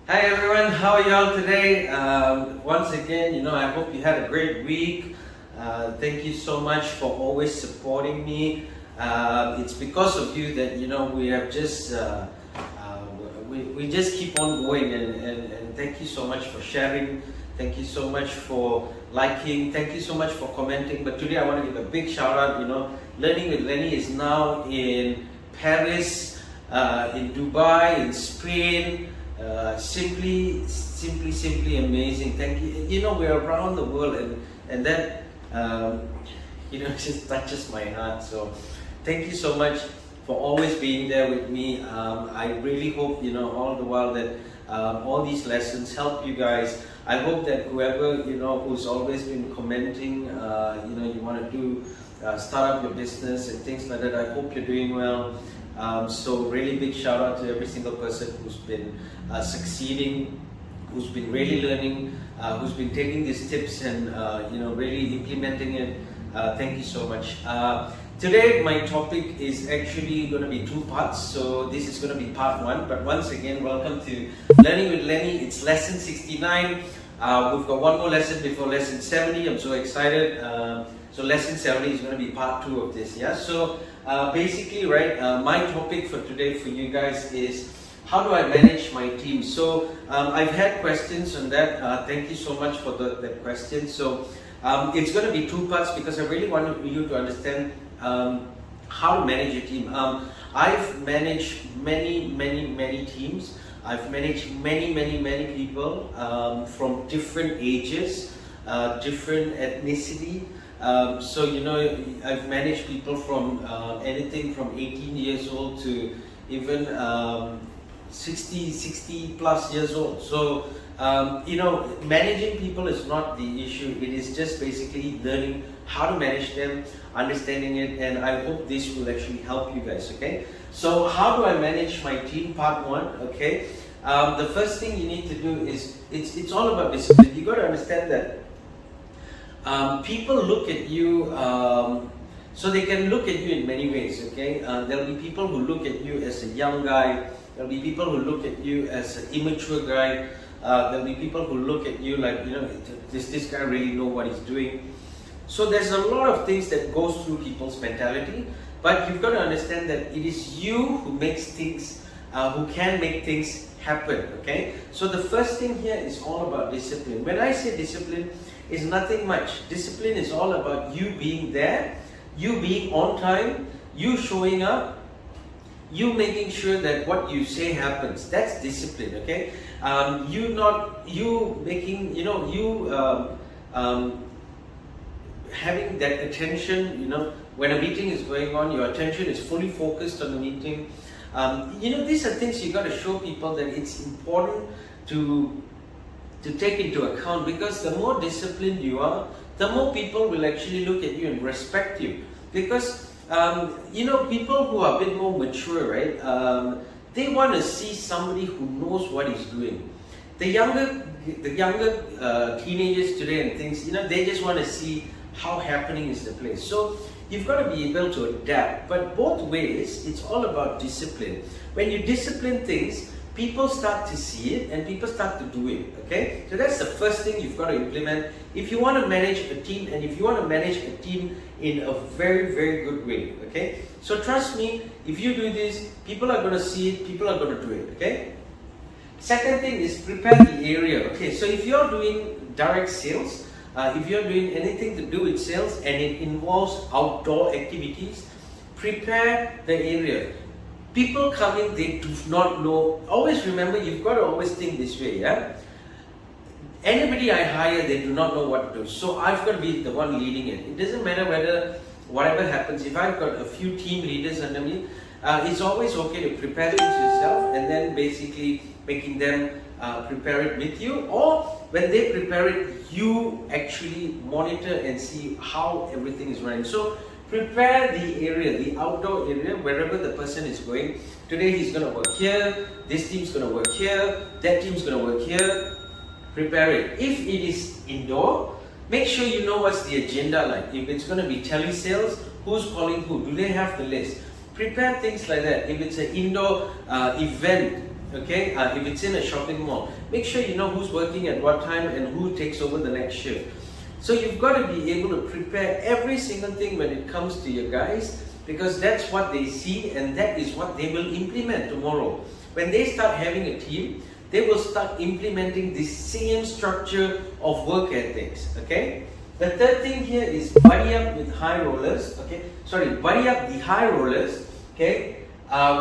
Hi everyone, how are y'all today? Once again, I hope you had a great week. Thank you so much for always supporting me. It's because of you that we have just we just keep on going, and thank you so much for sharing. Thank you so much for liking. Thank you so much for commenting. But today I want to give a big shout out. Learning with Lenny is now in Paris, in Dubai, in Spain. Simply amazing. Thank you. We're around the world, and that just touches my heart. So thank you so much for always being there with me. I really hope all the while that all these lessons help you guys. I hope that whoever who's always been commenting, you want to do start up your business and things like that. I hope you're doing well. So really big shout out to every single person who's been succeeding, who's been really learning, who's been taking these tips and really implementing it. Thank you so much. Today my topic is actually going to be two parts, so this is going to be part one. But once again, welcome to Learning with Lenny. It's lesson 69. We've got one more lesson before lesson 70. I'm so excited. So lesson 70 is going to be part 2 of this. Yeah. So basically, right, my topic for today for you guys is how do I manage my team? So I've had questions on that. Thank you so much for that question. So it's going to be 2 parts because I really want you to understand how to manage your team. I've managed many teams. I've managed many people from different ages, different ethnicity. So I've managed people from anything from 18 years old to even 60 plus years old. So managing people is not the issue. It is just basically learning how to manage them, understanding it, and I hope this will actually help you guys. Okay, so how do I manage my team? Part 1. Okay, the first thing you need to do is it's all about discipline. You got to understand that people look at you, so they can look at you in many ways. Okay, there'll be people who look at you as a young guy. There'll be people who look at you as an immature guy. There'll be people who look at you like, does this guy really know what he's doing? So there's a lot of things that goes through people's mentality, but you've got to understand that it is you who makes things, who can make things happen. Okay, so the first thing here is all about discipline. When I say discipline, it's nothing much. Discipline is all about you being there, you being on time, you showing up, you making sure that what you say happens. That's discipline. Okay, having that attention. When a meeting is going on, your attention is fully focused on the meeting. These are things you got to show people that it's important to take into account, because the more disciplined you are, the more people will actually look at you and respect you. Because people who are a bit more mature, right? They want to see somebody who knows what he's doing. The younger teenagers today and things, they just want to see how happening is the place. So you've got to be able to adapt. But both ways, it's all about discipline. When you discipline things, people start to see it and people start to do it. Okay, so that's the first thing you've got to implement if you want to manage a team, and if you want to manage a team in a very good way. Okay, so trust me, if you do this, people are going to see it, people are going to do it. Okay, second thing is prepare the area. Okay, so if you're doing direct sales, if you're doing anything to do with sales and it involves outdoor activities, prepare the area. People coming, they do not know. Always remember, you've got to always think this way. Yeah, anybody I hire, they do not know what to do. So I've got to be the one leading it. It doesn't matter whatever happens. If I've got a few team leaders under me, it's always okay to prepare things yourself, and then basically making them prepare it with you, or when they prepare it, you actually monitor and see how everything is running. So prepare the area, the outdoor area, wherever the person is going. Today he's going to work here, this team's going to work here, that team's going to work here. Prepare it. If it is indoor, make sure you know what's the agenda like. If it's going to be telesales, who's calling who? Do they have the list? Prepare things like that. If it's an indoor event, okay, if it's in a shopping mall, make sure you know who's working at what time and who takes over the next shift. So you've got to be able to prepare every single thing when it comes to your guys, because that's what they see and that is what they will implement tomorrow. When they start having a team, they will start implementing the same structure of work ethics, okay? The third thing here is buddy up with high rollers, okay? Sorry, buddy up the high rollers, okay?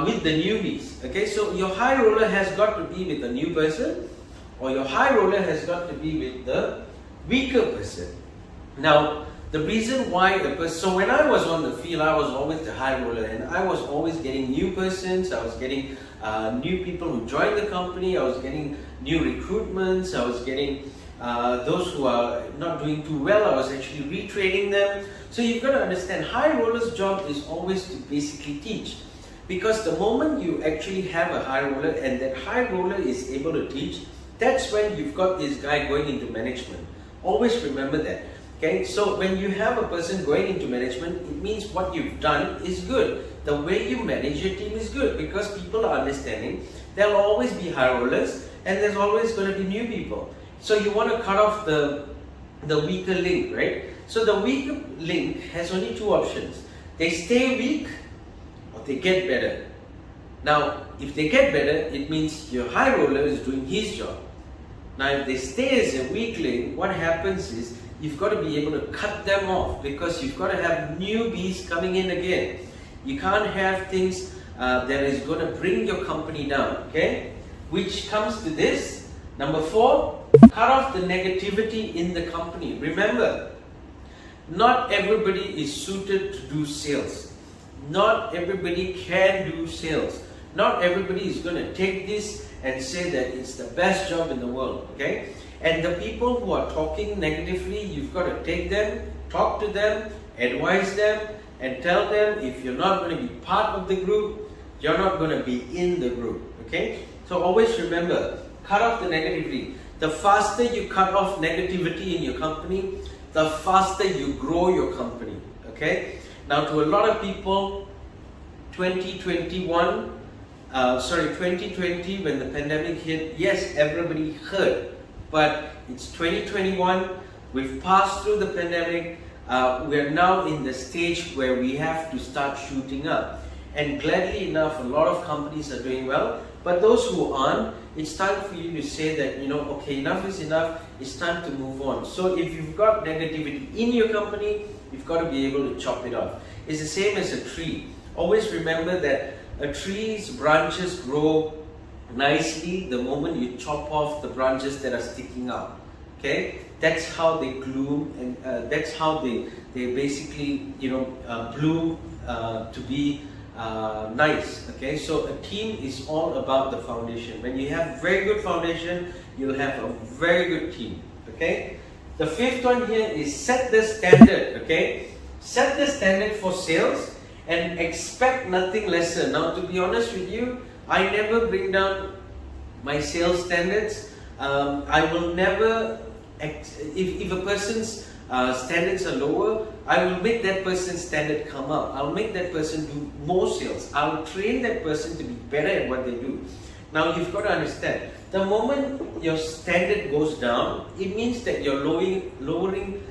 With the newbies, okay? So your high roller has got to be with a new person, or your high roller has got to be with the weaker person. Now, the reason why so when I was on the field, I was always the high roller, and I was always getting new persons, I was getting new people who joined the company, I was getting new recruitments, I was getting those who are not doing too well, I was actually retraining them. So you've got to understand, high roller's job is always to basically teach. Because the moment you actually have a high roller and that high roller is able to teach, that's when you've got this guy going into management. Always remember that. Okay, so when you have a person going into management, it means what you've done is good. The way you manage your team is good, because people are understanding there'll always be high rollers and there's always going to be new people. So you want to cut off the weaker link, right? So the weaker link has only two options. They stay weak or they get better. Now, if they get better, it means your high roller is doing his job. Now, if they stay as a weak link, what happens is you've got to be able to cut them off, because you've got to have newbies coming in again. You can't have things that is going to bring your company down, okay? Which comes to this. Number 4, cut off the negativity in the company. Remember, not everybody is suited to do sales. Not everybody can do sales. Not everybody is going to take this and say that it's the best job in the world, okay? And the people who are talking negatively, you've got to take them, talk to them, advise them, and tell them if you're not going to be part of the group, you're not going to be in the group, okay? So always remember, cut off the negativity. The faster you cut off negativity in your company, the faster you grow your company, okay? Now, to a lot of people, 2020, when the pandemic hit, yes, everybody heard. But it's 2021, we've passed through the pandemic, we're now in the stage where we have to start shooting up. And gladly enough, a lot of companies are doing well, but those who aren't, it's time for you to say that, you know, okay, enough is enough, it's time to move on. So if you've got negativity in your company, you've got to be able to chop it off. It's the same as a tree. Always remember that a tree's branches grow nicely the moment you chop off the branches that are sticking out. Okay, that's how they bloom, and that's how they basically, you know, bloom to be nice. Okay, so a team is all about the foundation. When you have very good foundation, you'll have a very good team. Okay, the fifth one here is set the standard. Okay, set the standard for sales and expect nothing lesser. Now, to be honest with you, I never bring down my sales standards. I will never, if a person's standards are lower, I will make that person's standard come up. I'll make that person do more sales. I'll train that person to be better at what they do. Now, you've got to understand, the moment your standard goes down, it means that you're lowering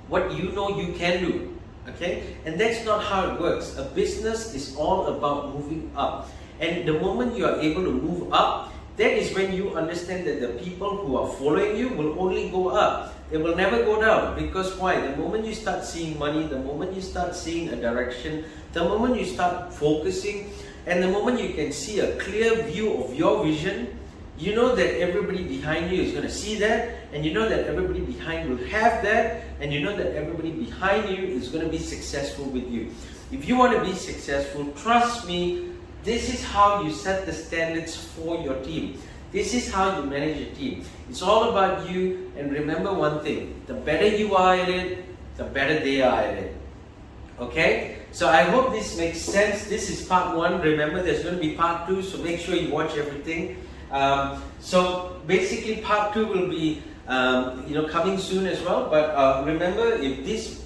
what you know you can do. Okay, and that's not how it works. A business is all about moving up, and the moment you are able to move up, that is when you understand that the people who are following you will only go up. They will never go down. Because why? The moment you start seeing money, the moment you start seeing a direction, the moment you start focusing, and the moment you can see a clear view of your vision, you know that everybody behind you is going to see that, and you know that everybody behind will have that, and you know that everybody behind you is going to be successful with you. If you want to be successful, trust me, this is how you set the standards for your team. This is how you manage your team. It's all about you, and remember one thing, the better you are at it, the better they are at it. Okay? So I hope this makes sense. This is part 1. Remember, there's going to be part 2, so make sure you watch everything. So basically part 2 will be coming soon as well, but remember, if this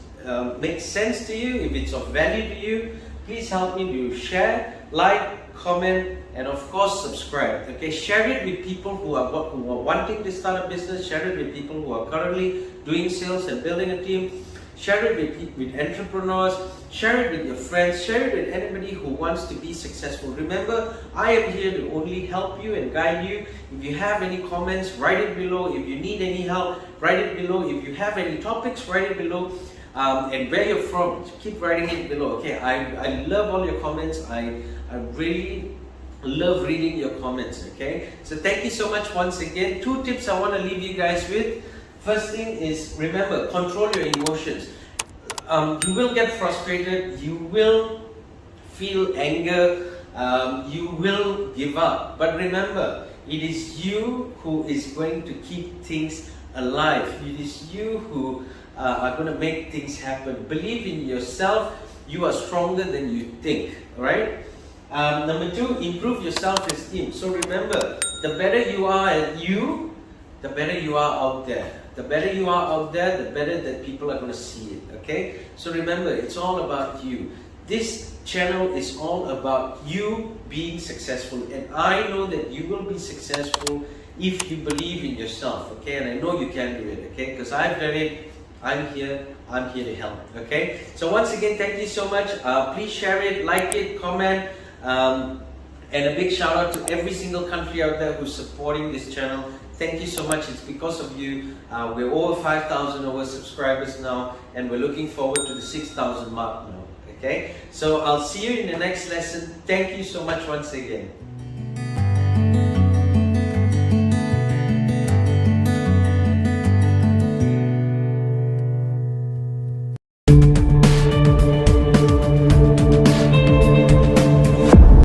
makes sense to you, if it's of value to you, please help me to share, like, comment, and of course subscribe. Okay, share it with people who are wanting to start a business. Share it with people who are currently doing sales and building a team. Share it with entrepreneurs. Share it with your friends. Share it with anybody who wants to be successful. Remember, I am here to only help you and guide you. If you have any comments, write it below. If you need any help, write it below. If you have any topics, write it below. And where you're from, keep writing it below. Okay, I love all your comments. I really love reading your comments. Okay, so thank you so much once again. 2 tips I want to leave you guys with. First thing is, remember, control your emotions. You will get frustrated, you will feel anger, you will give up. But remember, it is you who is going to keep things alive. It is you who are going to make things happen. Believe in yourself. You are stronger than you think. Alright? Number 2, improve your self-esteem. So remember, the better you are at you, the better you are out there. The better you are out there, the better that people are going to see it. Okay? So remember, it's all about you. This channel is all about you being successful, and I know that you will be successful if you believe in yourself. Okay? And I know you can do it. Okay? Because I've done it. I'm here to help. Okay? So once again, thank you so much. Please share it, like it, comment, and a big shout out to every single country out there who's supporting this channel. Thank you so much. It's because of you. We're over 5,000 subscribers now, and we're looking forward to the 6,000 mark now. Okay? So I'll see you in the next lesson. Thank you so much once again.